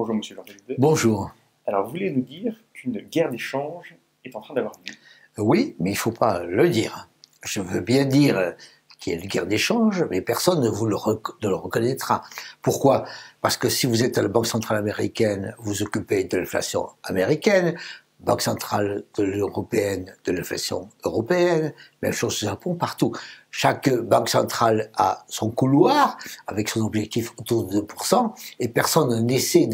Bonjour Monsieur Jean-Jacques Vaudet. Bonjour. Alors vous voulez nous dire qu'une guerre d'échange est en train d'avoir lieu? Oui, mais il ne faut pas le dire. Je veux bien dire qu'il y a une guerre d'échange, mais personne ne vous le reconnaîtra. Pourquoi? Parce que si vous êtes à la Banque centrale américaine, vous occupez de l'inflation américaine, Banque centrale de l'européenne, de l'inflation européenne, même chose au Japon, partout. Chaque banque centrale a son couloir, avec son objectif autour de 2%, et personne n'essaie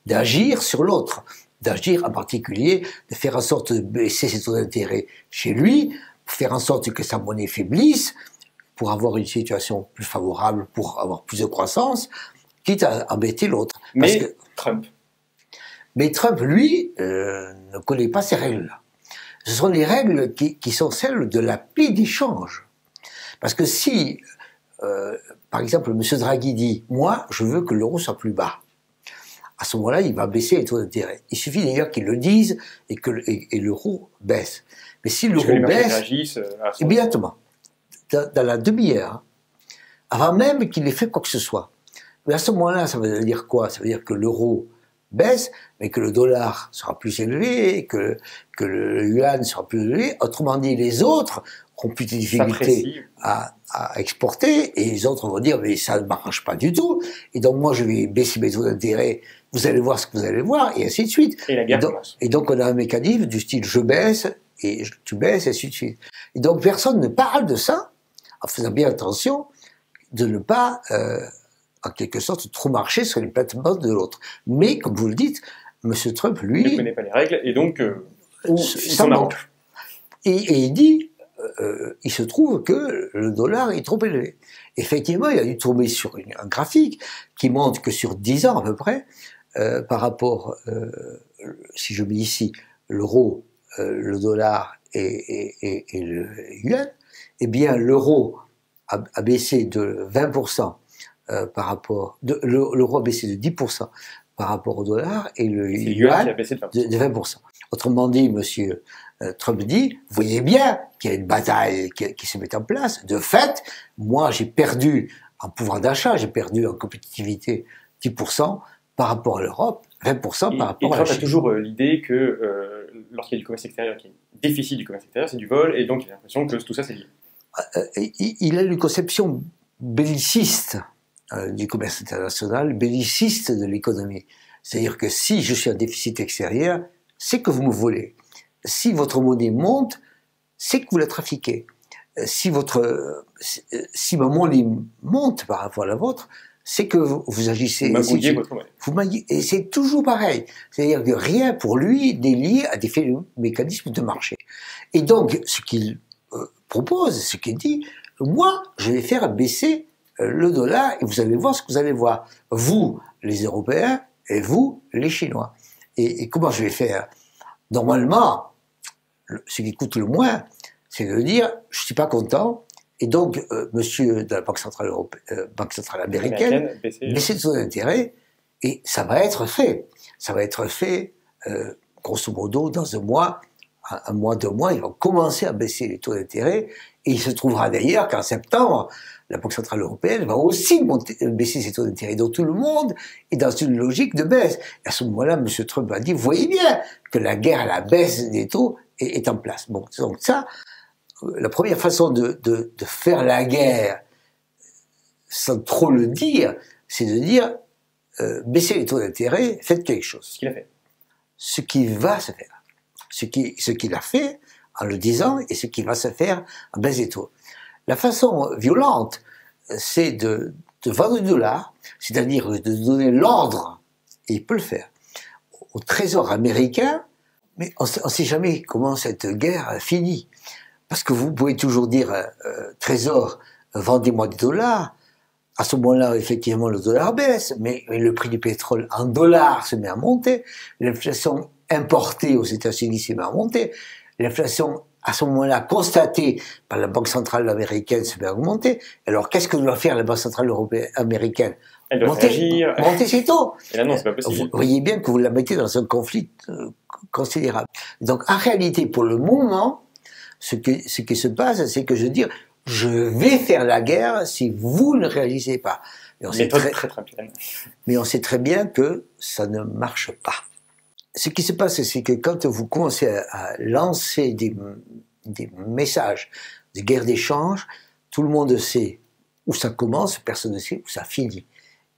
d'agir sur l'autre. D'agir en particulier, de faire en sorte de baisser ses taux d'intérêt chez lui, faire en sorte que sa monnaie faiblisse, pour avoir une situation plus favorable, pour avoir plus de croissance, quitte à embêter l'autre. Mais Trump, lui, ne connaît pas ces règles-là. Ce sont les règles qui sont celles de la paix d'échange. Parce que si, par exemple, M. Draghi dit « Moi, je veux que l'euro soit plus bas », à ce moment-là, il va baisser les taux d'intérêt. Il suffit d'ailleurs qu'il le dise et l'euro baisse. Mais si l'euro baisse, immédiatement, dans la demi-heure, avant même qu'il ait fait quoi que ce soit. Mais à ce moment-là, ça veut dire quoi? Ça veut dire que l'euro baisse, mais que le dollar sera plus élevé, que le yuan sera plus élevé. Autrement dit, les autres auront plus de difficultés à exporter, et les autres vont dire, mais ça ne m'arrange pas du tout, et donc moi je vais baisser mes taux d'intérêt, vous allez voir ce que vous allez voir, et ainsi de suite. Et la guerre commence. Et donc on a un mécanisme du style je baisse, et tu baisses, et ainsi de suite. Et donc personne ne parle de ça, en faisant bien attention de ne pas, en quelque sorte, trop marcher sur les plates-bandes de l'autre. Mais, comme vous le dites, M. Trump, lui... Il ne connaît pas les règles, et donc, il s'en arrange. Et il dit, il se trouve que le dollar est trop élevé. Effectivement, il a dû tomber sur un graphique qui montre que sur 10 ans à peu près, par rapport, si je mets ici, l'euro, le dollar et le yuan, eh bien, l'euro a baissé de 20% par rapport... L'euro a baissé de 10% par rapport au dollar, et le yuan a baissé de 20%. Autrement dit, monsieur Trump dit, vous voyez bien qu'il y a une bataille qui se met en place. De fait, moi, j'ai perdu en pouvoir d'achat, j'ai perdu en compétitivité 10% par rapport à l'Europe, 20% par rapport à la Chine. Trump a toujours l'idée que lorsqu'il y a du commerce extérieur, qu'il y a un déficit du commerce extérieur, c'est du vol, et donc il a l'impression que tout ça c'est lié. Il a une conception belliciste du commerce international, belliciste de l'économie. C'est-à-dire que si je suis en déficit extérieur, c'est que vous me volez. Si votre monnaie monte, c'est que vous la trafiquez. Si ma monnaie monte par rapport à la vôtre, c'est que vous agissez. Vous magouillez votre monnaie. Et c'est toujours pareil. C'est-à-dire que rien pour lui n'est lié à des mécanismes de marché. Et donc, ce qu'il propose, ce qu'il dit, moi, je vais faire baisser le dollar et vous allez voir ce que vous allez voir. Vous, les Européens, et vous, les Chinois. Et comment je vais faire? Normalement, ce qui coûte le moins, c'est de dire, je suis pas content, et donc, monsieur de la Banque centrale américaine, baisser le taux d'intérêt, et ça va être fait. Ça va être fait, grosso modo, dans un mois, 2 mois, ils vont commencer à baisser les taux d'intérêt, et il se trouvera d'ailleurs qu'en septembre, la Banque centrale européenne va aussi baisser ses taux d'intérêt. Donc tout le monde est dans une logique de baisse. Et à ce moment-là, M. Trump a dit, vous voyez bien que la guerre à la baisse des taux est en place. Bon, donc ça, la première façon de faire la guerre, sans trop le dire, c'est de dire, baissez les taux d'intérêt, faites quelque chose. Ce qu'il a fait. Ce qui va se faire. Ce qu'il a fait en le disant, et ce qui va se faire en baisse des taux. La façon violente, c'est de vendre du dollar, c'est-à-dire de donner l'ordre, et il peut le faire, au Trésor américain, mais on ne sait jamais comment cette guerre finit. Parce que vous pouvez toujours dire, Trésor, vendez-moi des dollars. À ce moment-là, effectivement, le dollar baisse, mais le prix du pétrole en dollars se met à monter, l'inflation importée aux États-Unis se met à monter, l'inflation à ce moment-là, constatée par la Banque centrale américaine, se met à augmenter. Alors, qu'est-ce que doit faire la Banque centrale américaine? Elle doit réagir. Monter ses taux. Et là, non, c'est pas possible. Vous voyez bien que vous la mettez dans un conflit considérable. Donc, en réalité, pour le moment, ce qui se passe, c'est que je veux dire, je vais faire la guerre si vous ne réagissez pas. Et on sait Méthode très pleine. mais on sait très bien que ça ne marche pas. Ce qui se passe, c'est que quand vous commencez à lancer des messages, des guerres d'échange, tout le monde sait où ça commence, personne ne sait où ça finit.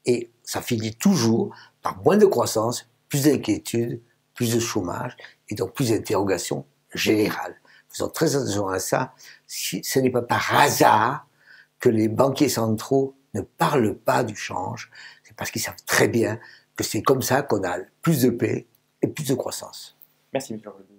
Et ça finit toujours par moins de croissance, plus d'inquiétude, plus de chômage, et donc plus d'interrogations générales. Faisons très attention à ça. Ce n'est pas par hasard que les banquiers centraux ne parlent pas du change, c'est parce qu'ils savent très bien que c'est comme ça qu'on a plus de paix et plus de croissance. Merci, M. Rollet.